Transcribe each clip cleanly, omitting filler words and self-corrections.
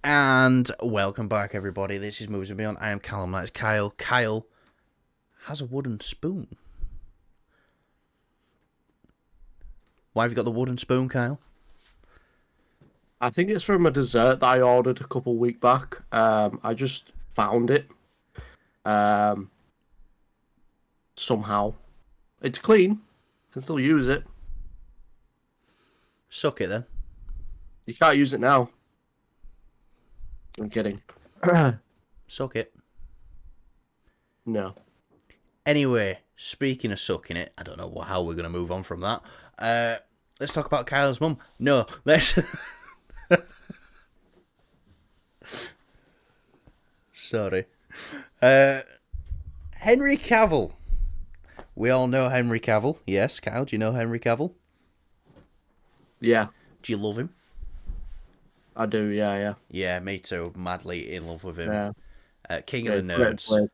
And welcome back, everybody. This is Movies and Beyond. I am Callum. That's Kyle. Kyle has a wooden spoon. Why have you got the wooden spoon, Kyle? I think it's from a dessert that I ordered a couple weeks back. I just found it. Um, Somehow. It's clean. Can still use it. Suck it then. You can't use it now. I'm kidding. Suck it. No. Anyway, speaking of sucking it, I don't know how we're going to move on from that. Let's talk about Kyle's mum. No, let's... Sorry. Henry Cavill. We all know Henry Cavill. Yes, Kyle, do you know Henry Cavill? Yeah, Do you love him? I do. Yeah. Yeah, me too. Madly in love with him. Yeah. King Yeah, of the great Nerds. play.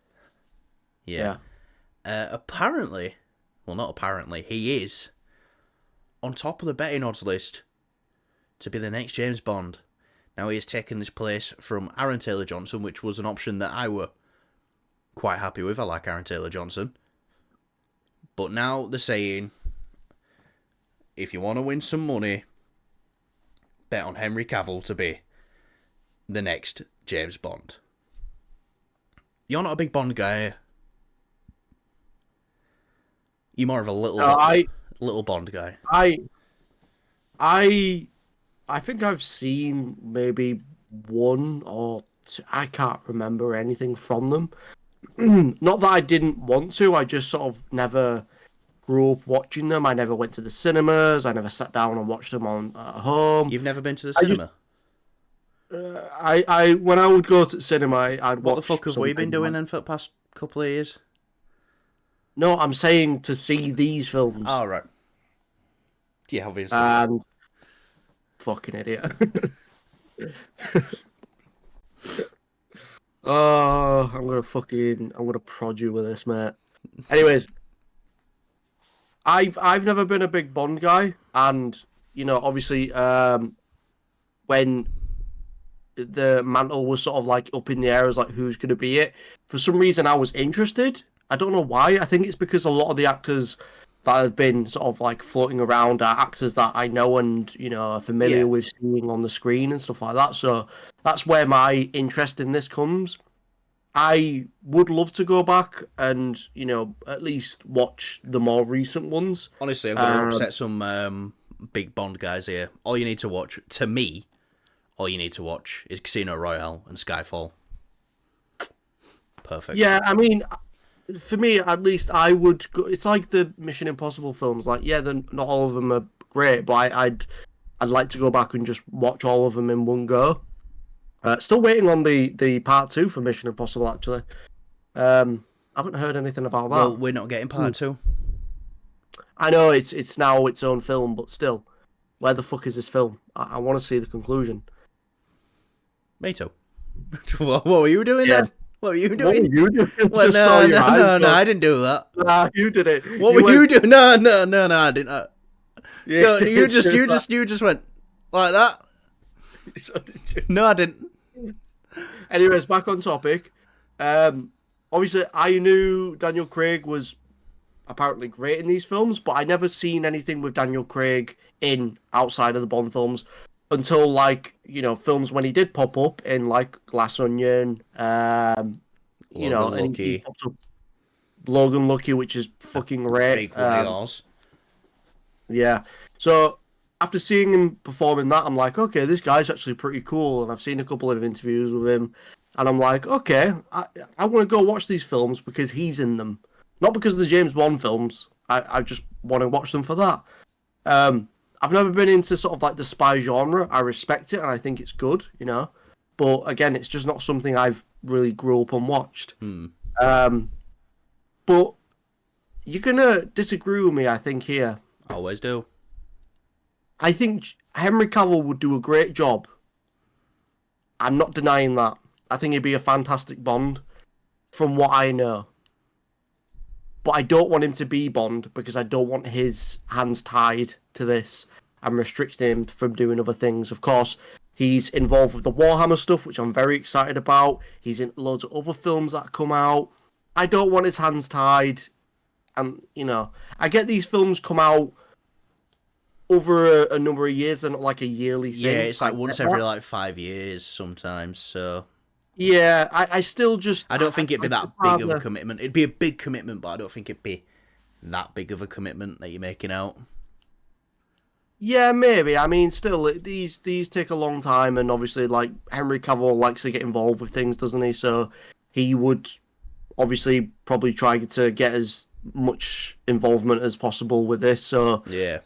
Yeah. Apparently, well, not apparently, he is on top of the betting odds list to be the next James Bond. Now, he has taken this place from Aaron Taylor-Johnson, which was an option that I were quite happy with. I like Aaron Taylor-Johnson. But now they're saying, if you want to win some money, bet on Henry Cavill to be the next James Bond. You're not a big Bond guy. You're more of a little Bond guy. I think I've seen maybe one or two. I can't remember anything from them. Not that I didn't want to. I just sort of never grew up watching them. I never went to the cinemas. I never sat down and watched them on at home. You've never been to the I just cinema? I when I would go to the cinema, I'd What the watch fuck have we been something doing like... then for the past couple of years? No, I'm saying to see these films. Oh, right. Yeah, obviously. And fucking idiot. Oh, I'm gonna prod you with this, mate. Anyways, I've never been a big Bond guy, and obviously, when the mantle was sort of like up in the air as like who's gonna be it, for some reason I was interested. I don't know why. I think it's because a lot of the actors that have been sort of like floating around are actors that I know and are familiar Yeah. with seeing on the screen and stuff like that. So that's where my interest in this comes. I would love to go back and at least watch the more recent ones. Honestly, I'm going to upset some big Bond guys here. All you need to watch, to me, is Casino Royale and Skyfall. Perfect. Yeah, I mean, for me at least, I would go. It's like the Mission Impossible films. Like, yeah, not all of them are great, but I'd like to go back and just watch all of them in one go. Still waiting on the part 2 for Mission Impossible. Actually, I haven't heard anything about that. Well, we're not getting part 2. I know it's now its own film, but still, where the fuck is this film? I want to see the conclusion. Me too. What were you doing then? What were you doing? What were you doing? Well, Just saw your eyes no, go. I didn't do that. Nah, you did it. What were you doing? No, I didn't. Yeah, No, you just went like that. So did you. No, I didn't. Anyways, back on topic. Obviously, I knew Daniel Craig was apparently great in these films, but I never seen anything with Daniel Craig in outside of the Bond films until films when he did pop up in like Glass Onion, Logan and he's Lucky. popped up Logan Lucky, which is fucking great. Big Warriors. Yeah. So after seeing him perform in that, I'm like, okay, this guy's actually pretty cool. And I've seen a couple of interviews with him. And I'm like, okay, I want to go watch these films because he's in them. Not because of the James Bond films. I just want to watch them for that. I've never been into sort of like the spy genre. I respect it and I think it's good, But again, it's just not something I've really grew up and watched. But you're going to disagree with me, I think, here. Always do. I think Henry Cavill would do a great job. I'm not denying that. I think he'd be a fantastic Bond, from what I know. But I don't want him to be Bond because I don't want his hands tied to this and restricting him from doing other things. Of course, He's involved with the Warhammer stuff, which I'm very excited about. He's in loads of other films that come out. I don't want his hands tied. And, I get these films come out over a number of years. They're not like a yearly thing. Yeah, it's like once every like 5 years sometimes, so... Yeah, I still just... I don't think it'd be that big of a commitment. It'd be a big commitment, but I don't think it'd be that big of a commitment that you're making out. Yeah, maybe. I mean, still, these take a long time, and obviously, like, Henry Cavill likes to get involved with things, doesn't he? So he would obviously probably try to get as much involvement as possible with this. So, yeah,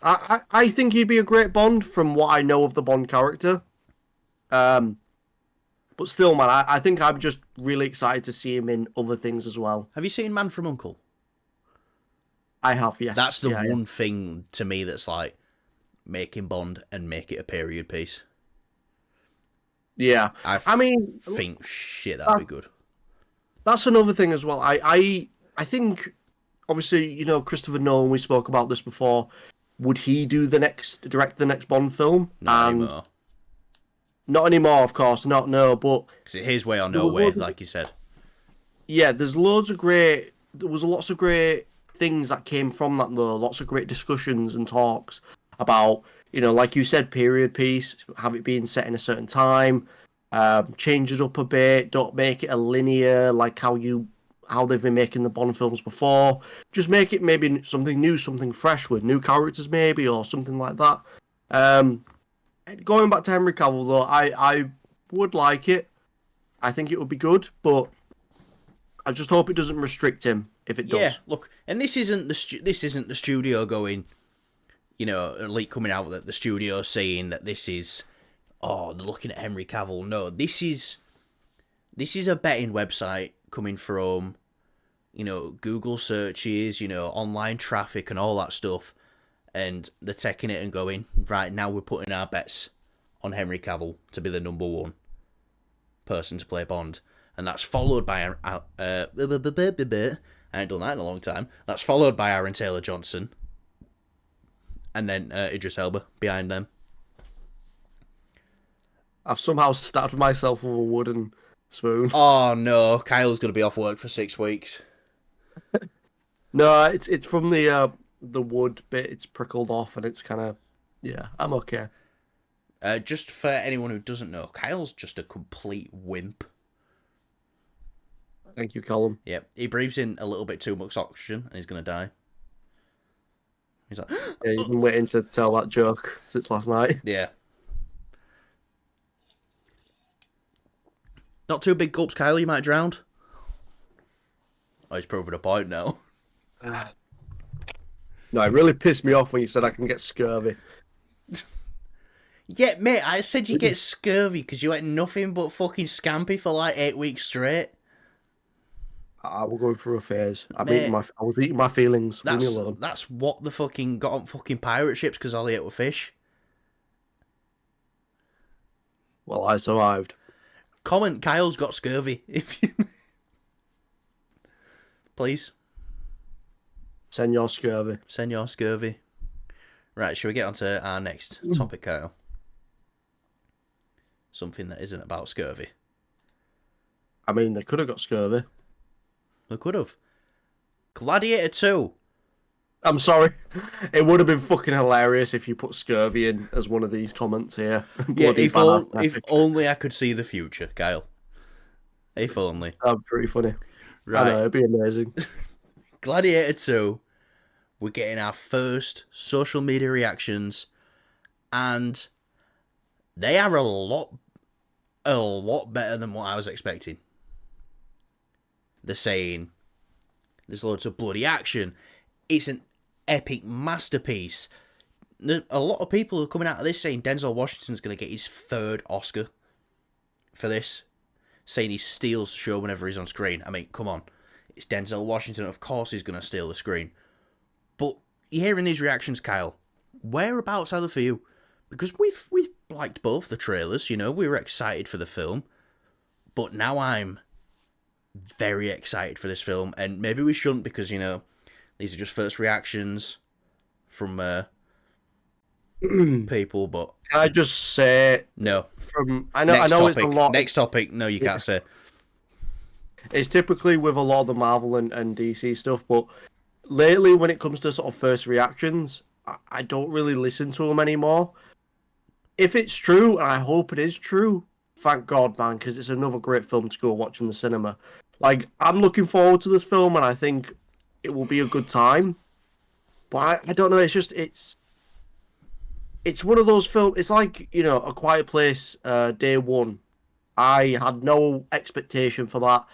I think he'd be a great Bond from what I know of the Bond character. But still, man, I think I'm just really excited to see him in other things as well. Have you seen Man from U.N.C.L.E.? I have, yes. That's the one thing to me that's like making Bond and make it a period piece. Yeah, I think shit that'd be good. That's another thing as well. I think obviously Christopher Nolan. We spoke about this before. Would he direct the next Bond film? Not anymore. Not anymore, of course. Not no, but because it's his way or no way, like you said. Yeah, there was lots of great things that came from that though. Lots of great discussions and talks about, like you said, period piece, have it being set in a certain time, change it up a bit, don't make it a linear like how they've been making the Bond films before. Just make it maybe something new, something fresh with new characters maybe, or something like that. Going back to Henry Cavill though, I would like it. I think it would be good, but I just hope it doesn't restrict him if it does. Yeah, look, and this isn't the studio going, a leak coming out that the studio saying that this is, they're looking at Henry Cavill. No, this is a betting website coming from, Google searches, online traffic and all that stuff, and they're taking it and going, right, now we're putting our bets on Henry Cavill to be the number one person to play Bond. And that's followed by I ain't done that in a long time. That's followed by Aaron Taylor-Johnson, and then Idris Elba behind them. I've somehow stabbed myself with a wooden spoon. Oh no, Kyle's gonna be off work for 6 weeks. No, it's from the wood bit. It's prickled off, and it's kind of I'm okay. Just for anyone who doesn't know, Kyle's just a complete wimp. Thank you, Colin. Yep, he breathes in a little bit too much oxygen and he's gonna die. He's like, yeah, you've been waiting to tell that joke since last night. Yeah. Not too big gulps, Kyle. You might drown. Oh, he's proving a point now. No, it really pissed me off when you said I can get scurvy. Yeah, mate, I said you get scurvy because you ate nothing but fucking scampi for like 8 weeks straight. I was going through a phase. I was eating my feelings. Leave me alone. That's what the fucking got on fucking pirate ships because all they ate were fish. Well, I survived. Comment Kyle's got scurvy if you please. Send your scurvy. Send your scurvy. Right, shall we get on to our next topic, Kyle? Something that isn't about scurvy. I mean, they could have got scurvy. They could have. Gladiator 2. I'm sorry. It would have been fucking hilarious if you put scurvy in as one of these comments here. Yeah, if only I could see the future, Kyle. If only. That'd be pretty funny. Right. I know, it'd be amazing. Gladiator 2. We're getting our first social media reactions, and they are a lot better than what I was expecting. They're saying there's loads of bloody action. It's an epic masterpiece. A lot of people are coming out of this saying Denzel Washington's going to get his 3rd Oscar for this. Saying he steals the show whenever he's on screen. I mean, come on. It's Denzel Washington. Of course he's going to steal the screen. But you're hearing these reactions, Kyle. Whereabouts are they for you? Because we've liked both the trailers, we were excited for the film. But now I'm very excited for this film, and maybe we shouldn't because these are just first reactions from people, but Can I just say no. I Next know it's a topic. lot. Next topic. No, you can't say. It's typically with a lot of the Marvel and DC stuff, but lately when it comes to sort of first reactions, I don't really listen to them anymore. If it's true, and I hope it is true, thank God, man, because it's another great film to go watch in the cinema. Like, I'm looking forward to this film, and I think it will be a good time. But I don't know. It's one of those films. It's like, A Quiet Place, day one. I had no expectation for that,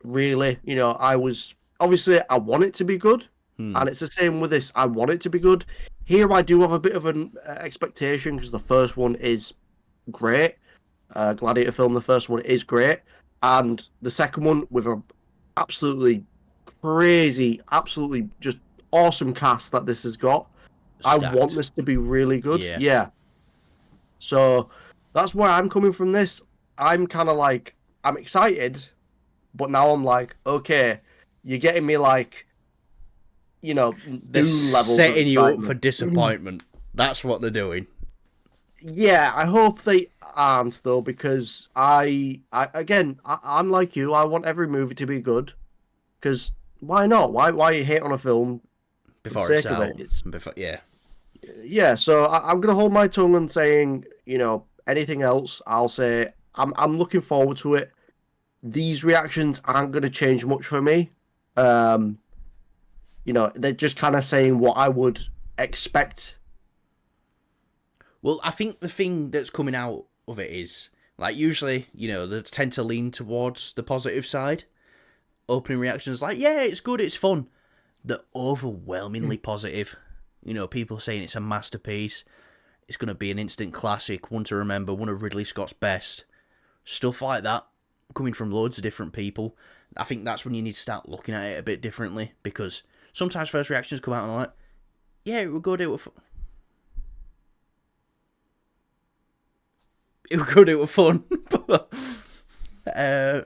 really. I was obviously I want it to be good, and it's the same with this. I want it to be good. Here, I do have a bit of an expectation because the first one is great. Gladiator film, the first one is great, and the second one with a absolutely crazy, absolutely just awesome cast that this has got. I want Stacked. this to be really good. Yeah. Yeah. So that's where I'm coming from this. I'm kind of like, I'm excited, but now I'm like, okay, you're getting me like, They're Dune levels of setting you up for excitement. disappointment. That's what they're doing. Yeah, I hope they aren't though, because I'm like you. I want every movie to be good, because why not? Why you hate on a film for the Before it's sake of it? out. It's Yeah. Yeah. So I'm gonna hold my tongue on saying, anything else. I'll say I'm looking forward to it. These reactions aren't gonna change much for me. Um, they're just kind of saying what I would expect. Well, I think the thing that's coming out of it is, like, usually, they tend to lean towards the positive side. Opening reactions like, yeah, it's good, it's fun. They're overwhelmingly positive. People saying it's a masterpiece. It's going to be an instant classic, one to remember, one of Ridley Scott's best. Stuff like that, coming from loads of different people. I think that's when you need to start looking at it a bit differently, because sometimes first reactions come out and are like, yeah, it was good, it was good, it was fun. uh,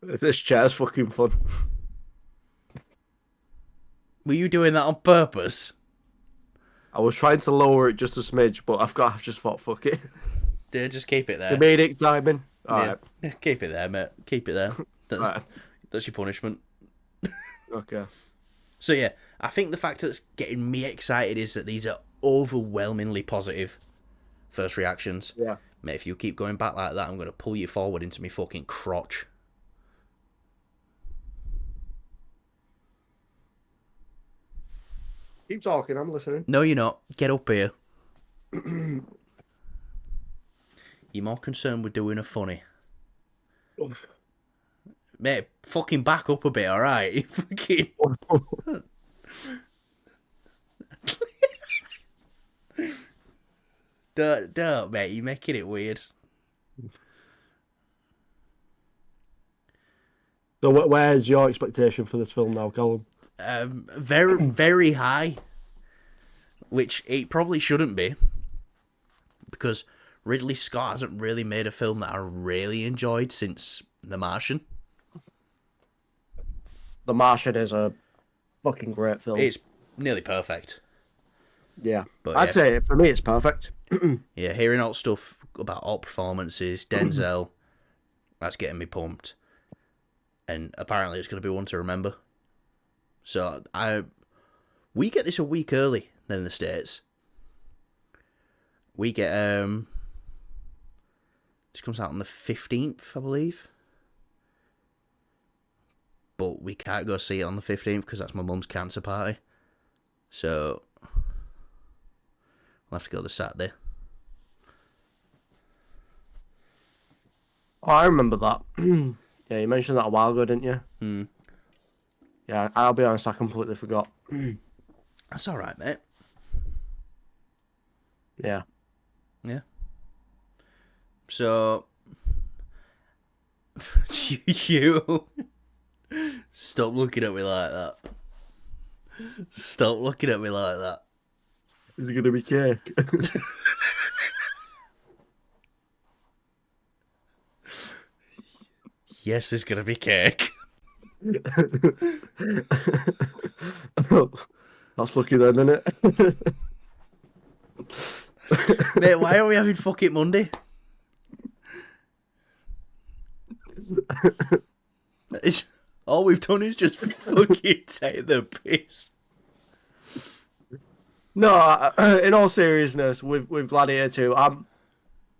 This chair's fucking fun. were you doing that on purpose? I was trying to lower it just a smidge, but I've just thought, fuck it. Yeah, just keep it there. Comedic timing. All Yeah, right. keep it there, mate. Keep it there. That's, Right. that's your punishment. Okay. So yeah, I think the fact that's getting me excited is that these are overwhelmingly positive first reactions. Yeah. Mate, if you keep going back like that, I'm going to pull you forward into me fucking crotch. Keep talking. I'm listening. No, you're not. Get up here. You're more concerned with doing a funny. Mate, fucking back up a bit, alright? Fucking... don't, mate. You're making it weird. So where's your expectation for this film now, Callum? Very, very high. Which it probably shouldn't be. Because Ridley Scott hasn't really made a film that I really enjoyed since The Martian. The Martian is a fucking great film. It's nearly perfect. Yeah. But I'd say for me it's perfect. Yeah, hearing all stuff about all performances, Denzel, that's getting me pumped. And apparently it's going to be one to remember. So we get this a week early than the States. We get this comes out on the 15th, I believe. But we can't go see it on the 15th because that's my mum's cancer party. So we'll have to go the Saturday. Oh, I remember that. Yeah, you mentioned that a while ago, didn't you? Yeah, I'll be honest, I completely forgot. That's alright, mate. Yeah. Yeah. So you stop looking at me like that. Stop looking at me like that. Is it gonna be cake? Yes, there's gonna be cake. That's lucky then, isn't it? Mate, why are we having fuck it Monday? All we've done is just fucking take the piss. No, in all seriousness, with Gladiator 2,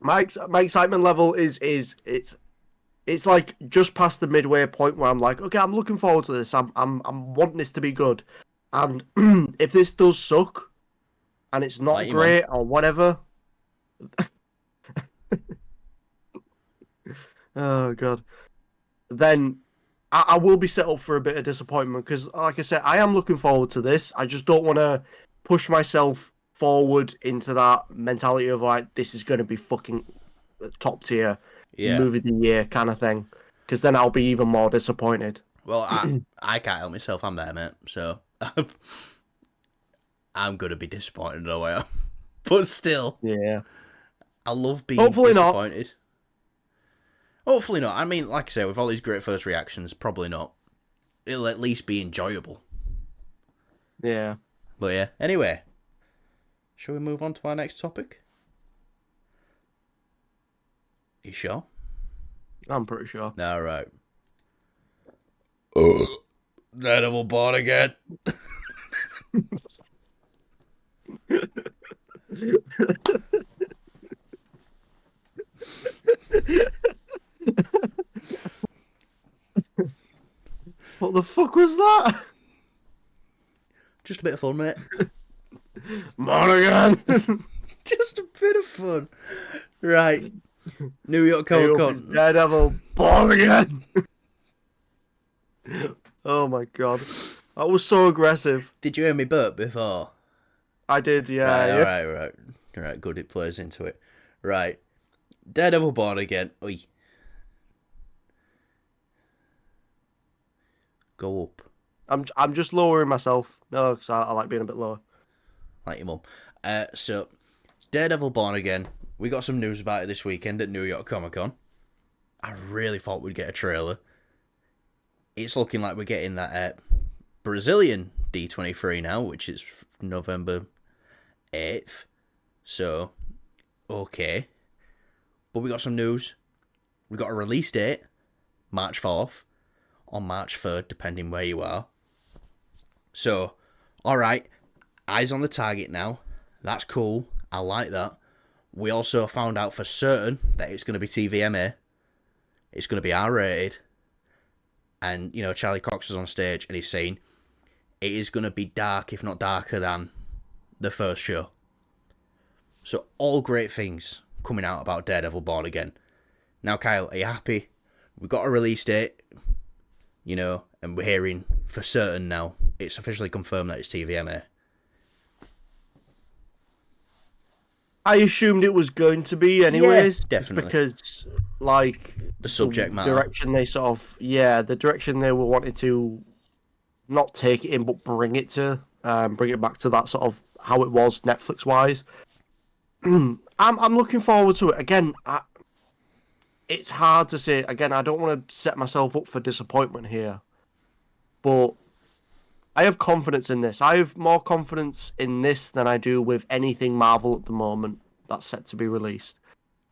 my excitement level is it's like just past the midway point where I'm like, okay, I'm looking forward to this. I'm wanting this to be good, and if this does suck and it's not Like your mum. great or whatever, oh god, then I will be set up for a bit of disappointment because, like I said, I am looking forward to this. I just don't want to push myself forward into that mentality of like this is going to be fucking top tier Yeah. movie of the year kind of thing, because then I'll be even more disappointed. Well, I can't help myself. I'm there, mate. So I'm gonna be disappointed no way. But still, Yeah. I love being Hopefully not. disappointed. Hopefully not. I mean, like I say, with all these great first reactions, probably not. It'll at least be enjoyable. Yeah. But yeah. Anyway, shall we move on to our next topic? You sure? I'm pretty sure. All right. Daredevil born again. What the fuck was that? Just a bit of fun, mate. Morgan. Just a bit of fun. Right. New York Hey, Comic hope it's Con. Daredevil born again. Oh my god. That was so aggressive. Did you hear me burp before? I did, yeah. Right, Yeah. alright. Alright, good, it plays into it. Right. Daredevil born again. Oi. Go up. I'm just lowering myself. No, because I like being a bit lower. Like your mum. So, Daredevil born again. We got some news about it this weekend at New York Comic Con. I really thought we'd get a trailer. It's looking like we're getting that Brazilian D23 now, which is November 8th. So, okay. But we got some news. We got a release date, March 4th, or March 3rd, depending where you are. So, alright, eyes on the target now. That's cool. I like that. We also found out for certain that it's going to be TVMA. It's going to be R-rated. And, you know, Charlie Cox was on stage and he's saying it is going to be dark, if not darker than the first show. So, all great things coming out about Daredevil Born Again. Now, Kyle, are you happy? We've got a release date, you know, and we're hearing for certain now. It's officially confirmed that it's TVMA. I assumed it was going to be anyways. Yeah, definitely. Because, like, The subject matter. direction they sort of, the direction they were wanting to not take it in, but bring it back to that sort of how it was Netflix wise. I'm looking forward to it. Again, it's hard to say. Again, I don't want to set myself up for disappointment here, but I have confidence in this. I have more confidence in this than I do with anything Marvel at the moment that's set to be released.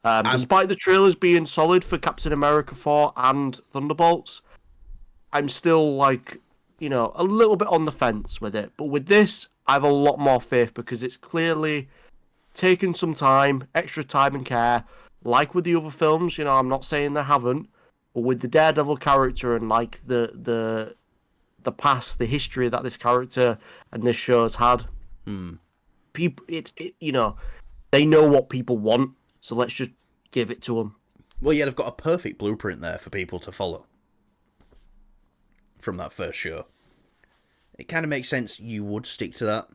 Despite the trailers being solid for Captain America 4 and Thunderbolts, I'm still like, you know, a little bit on the fence with it. But with this, I have a lot more faith because it's clearly taken some time, extra time and care. Like with the other films, you know, I'm not saying they haven't, but with the Daredevil character and like the past, the history that this character and this show's had, people, you know, they know what people want, so let's just give it to them. Well, yeah, they've got a perfect blueprint there for people to follow from that first show. It kind of makes sense you would stick to that.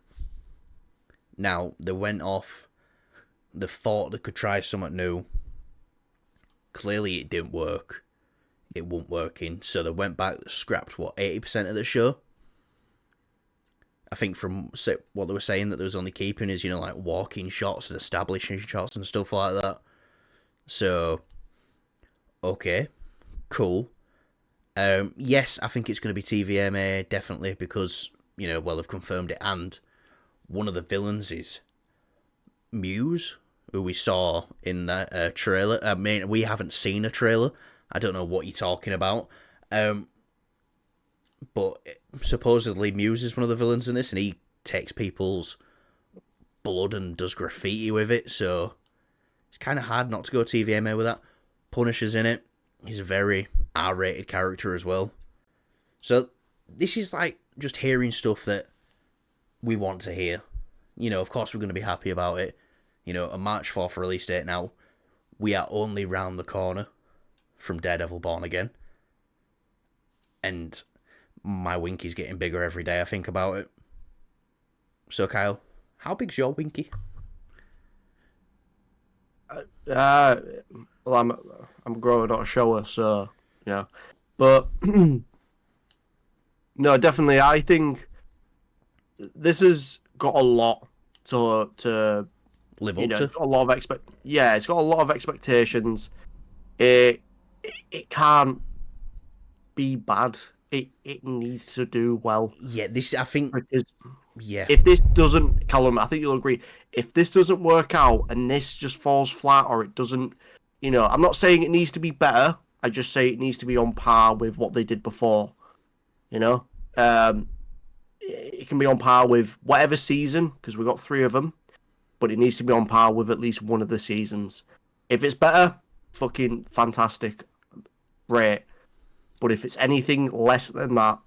Now, they went off. They thought they could try something new. Clearly, it didn't work. It wasn't working. So they went back, scrapped, 80% of the show? I think from what they were saying, that they was only keeping is, you know, like walking shots and establishing shots and stuff like that. So, okay, cool. Yes, I think it's going to be TVMA, definitely, because, they've confirmed it, and one of the villains is Muse, who we saw in that trailer. I mean, we haven't seen a trailer. I don't know what you're talking about. But supposedly Muse is one of the villains in this, and he takes people's blood and does graffiti with it, so it's kind of hard not to go TVMA with that. Punisher's in it. He's a very R-rated character as well. So this is like just hearing stuff that we want to hear. Of course we're going to be happy about it. A March 4th release date now. We are only round the corner from Daredevil Born Again. And my winky's getting bigger every day I think about it. So Kyle, how big's your winky? Well, I'm growing, not a shower, so yeah. But no, definitely, I think this has got a lot to live up to. It's got a lot of it's got a lot of expectations. It can't be bad. It needs to do well. Yeah, this I think. Because yeah. If this doesn't, Callum, I think you'll agree. If this doesn't work out and this just falls flat, or it doesn't, I'm not saying it needs to be better. I just say it needs to be on par with what they did before. It can be on par with whatever season, because we got 3 of them, but it needs to be on par with at least one of the seasons. If it's better, fucking fantastic, great. But if it's anything less than that,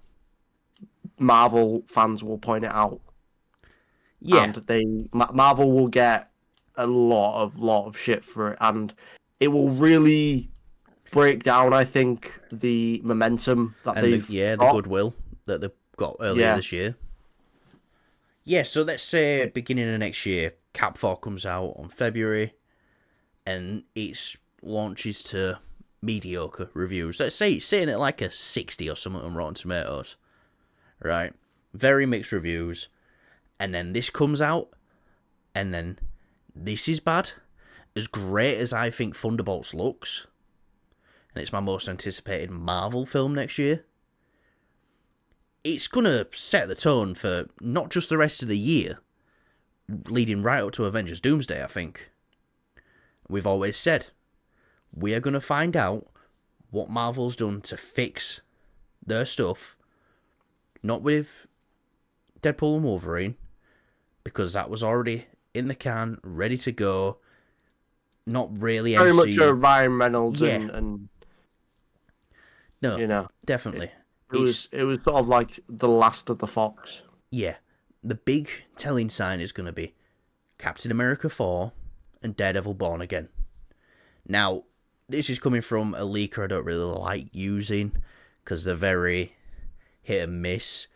Marvel fans will point it out. Yeah, and Marvel will get a lot of shit for it, and it will really break down, I think, the momentum that they've the goodwill that they've got earlier this year. Yeah, so let's say beginning of next year, Cap 4 comes out on February, and it launches to mediocre reviews. Let's say it's sitting at like a 60 or something on Rotten Tomatoes. Right? Very mixed reviews. And then this comes out, and then this is bad. As great as I think Thunderbolts looks, and it's my most anticipated Marvel film next year, it's going to set the tone for not just the rest of the year, leading right up to Avengers Doomsday, I think. We've always said, we are going to find out what Marvel's done to fix their stuff, not with Deadpool and Wolverine, because that was already in the can, ready to go. Not really very MCU. much a Ryan Reynolds and no, definitely. It was sort of like the last of the Fox. Yeah, the big telling sign is going to be Captain America 4 and Daredevil Born Again. Now, this is coming from a leaker I don't really like using, because they're very hit and miss,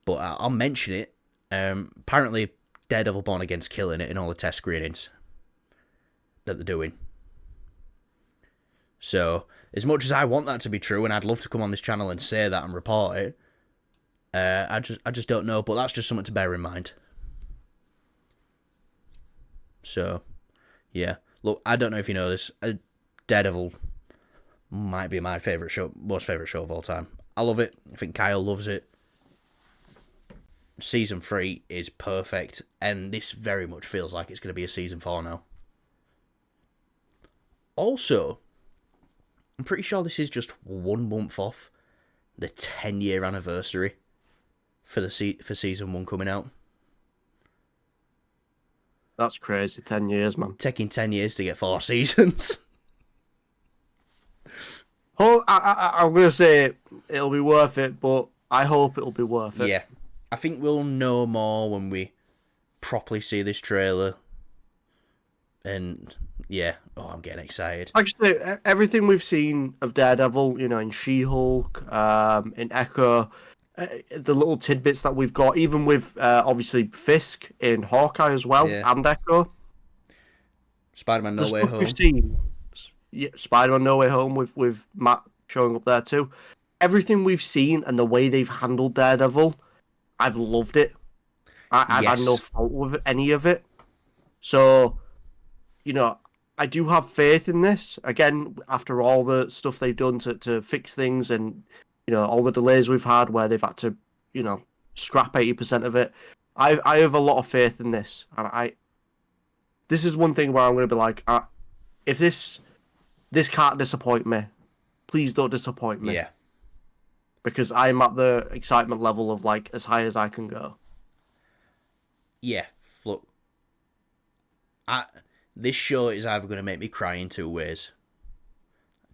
but I'll mention it. Apparently, Daredevil Born Again's killing it in all the test screenings that they're doing. So, as much as I want that to be true, and I'd love to come on this channel and say that and report it, I just don't know, but that's just something to bear in mind. So, yeah. Look, I don't know if you know this, Daredevil might be my most favourite show of all time. I love it. I think Kyle loves it. Season 3 is perfect, and this very much feels like it's going to be a Season 4 now. Also, I'm pretty sure this is just 1 month off the 10-year anniversary for Season 1 coming out. That's crazy, 10 years, man. Taking 10 years to get 4 seasons. I'm going to say it'll be worth it, but I hope it'll be worth it. Yeah. I think we'll know more when we properly see this trailer. And, yeah. Oh, I'm getting excited. Actually, everything we've seen of Daredevil, in She-Hulk, in Echo, the little tidbits that we've got, even with, obviously, Fisk in Hawkeye as well, and Echo. Spider-Man No Way Home. We've seen, Spider-Man No Way Home with Matt showing up there too. Everything we've seen and the way they've handled Daredevil, I've loved it. I've had no fault with any of it. So, I do have faith in this. Again, after all the stuff they've done to fix things and, all the delays we've had where they've had to, scrap 80% of it. I have a lot of faith in this, and this is one thing where I'm going to be like, if this can't disappoint me, please don't disappoint me. Yeah. Because I'm at the excitement level of like as high as I can go. Yeah, look, this show is either going to make me cry in two ways: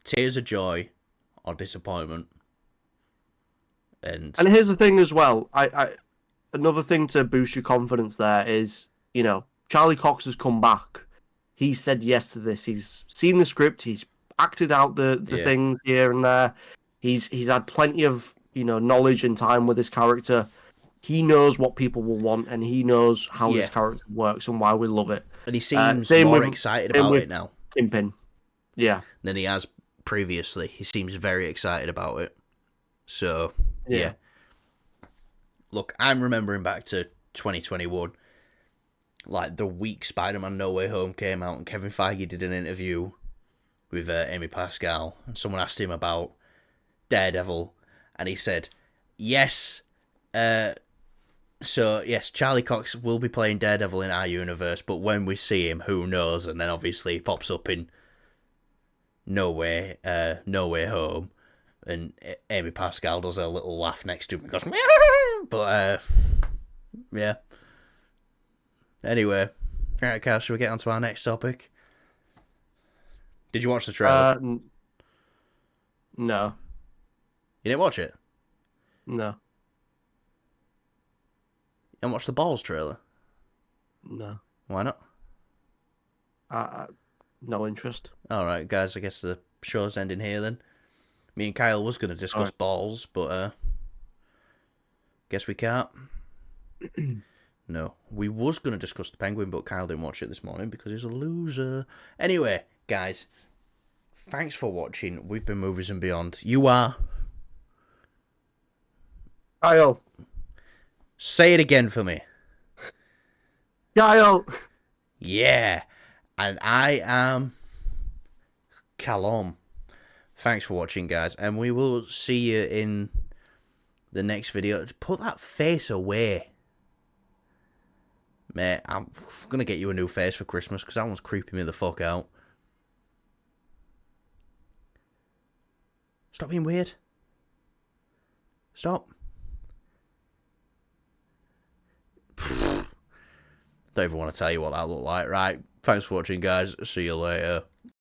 tears of joy or disappointment. And here's the thing as well. Another thing to boost your confidence there is, Charlie Cox has come back. He said yes to this. He's seen the script. He's acted out the things here and there. He's had plenty of knowledge and time with this character. He knows what people will want, and he knows how this character works and why we love it. And he seems more excited about it now. Kingpin, than he has previously. He seems very excited about it. So yeah. Look, I'm remembering back to 2021, like the week Spider-Man No Way Home came out, and Kevin Feige did an interview with Amy Pascal, and someone asked him about Daredevil, and he said, yes, Charlie Cox will be playing Daredevil in our universe, but when we see him, who knows? And then obviously he pops up in No Way Home, and Amy Pascal does a little laugh next to him and goes, but yeah. Anyway, alright, Cal, should we get on to our next topic? Did you watch the trailer? No. You didn't watch it? No. You didn't watch the Balls trailer? No. Why not? No interest. Alright, guys, I guess the show's ending here then. Me and Kyle was going to discuss Balls, but guess we can't. No. We was going to discuss The Penguin, but Kyle didn't watch it this morning because he's a loser. Anyway, guys, thanks for watching. We've been Movies and Beyond. You are... Kyle. Say it again for me. Kyle. Yeah. And I am... Callum. Thanks for watching, guys. And we will see you in the next video. Put that face away. Mate, I'm going to get you a new face for Christmas because that one's creeping me the fuck out. Stop being weird. Stop. Don't even want to tell you what that looked like. Right, thanks for watching, guys. See you later.